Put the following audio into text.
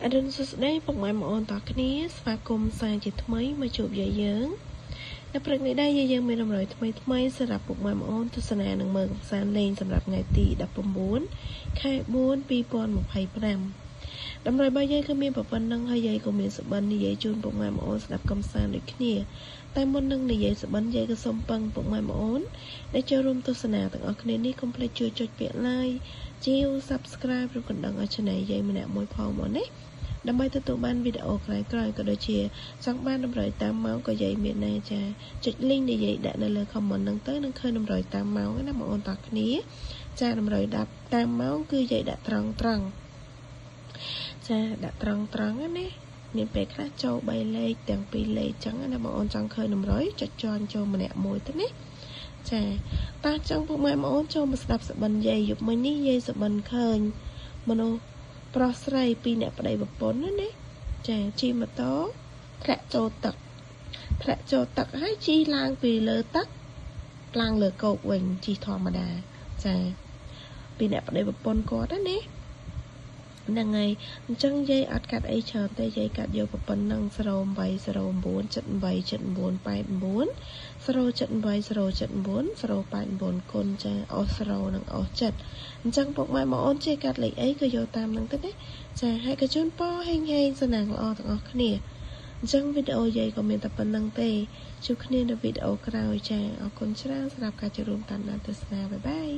អរុនសួស្តីពុកម៉ែបងប្អូនទាំងគ្នាស្វាគមន៍សាជាថ្មីមកជួបយាយយើងនៅព្រឹកនេះដែរយាយយើងមានតម្រូវថ្មីសម្រាប់ពុកម៉ែបងប្អូនទស្សនានឹងមើលកំសាន្តលេងសម្រាប់ថ្ងៃទី19ខែ4 2025តម្រូវរបស់យាយគឺមានប៉ុណ្ណឹងហើយយាយក៏មានសបិននិយាយជូនពុកម៉ែបងប្អូនស្ដាប់កំសាន្តដូចគ្នាតែមុននឹងនិយាយសបិនយាយក៏សូមពឹងពុកម៉ែបងប្អូនដែលចូលរួមទស្សនាទាំងអស់គ្នានេះកុំភ្លេចជួយចុចពាក្យ like ជាវ Subscribe ឬកណ្ដឹងឲ្យ Channel យាយម្នាក់មួយផងមកនេះដើម្បីទទួលបានវីដេអូក្រោយៗក៏ដូចជាចង់បានតម្រូវតាមម៉ោងក៏យាយមានដែរចាចុច link ដែលយាយដាក់នៅលើ comment ហ្នឹងទៅនឹងឃើញតម្រូវតាមម៉ោងណាបងប្អូនទាំងគ្នាចាតម្រូវតាមម៉ោងគឺយាយដាក់ត្រង់ចាដាក់ត្រង់ណាមានពេលខ្លះចូល3លេខទាំង2លេខចឹងណាបងប្អូនចង់ឃើញតម្រូវចុចជាន់ចូលម្នាក់មួយទៅណាចាតើចង់ពុកម៉ែបងប្អូនចូលមកស្ដាប់សបិនយាយយប់មិញនេះយាយសបិនឃើញមនុស្សប្រុសស្រីពីរអ្នកប្តីប្រពន្ធណាចាជិះម៉ូតូធ្លាក់ចូលទឹកហើយជិះឡើងពីលើទឹកឡើងលើគោកវិញជិះធម្មតាចាពីរអ្នកប្តីប្រពន្ធគាត់ណាហ្នឹងហើយអញ្ចឹងយាយអត់កាត់អីច្រើនទេយាយកាត់យកប៉ុណ្ណឹង08 09 78 79 89 078 079 089គុណចាអស់0និងអស់7អញ្ចឹងពុកម៉ែបងប្អូនជិះកាត់លេខអីក៏យកតាមហ្នឹងទៅណាចាហើយក៏ជូនពរហេងសំណាងល្អទាំងអស់គ្នាអញ្ចឹងវីដេអូយាយក៏មានតែប៉ុណ្្នឹងទេជួបគ្នានៅវីដេអូក្រោយចាអរគុណច្រើនសម្រាប់ការចូលរួមតាមដានទស្សនាបាយបាយ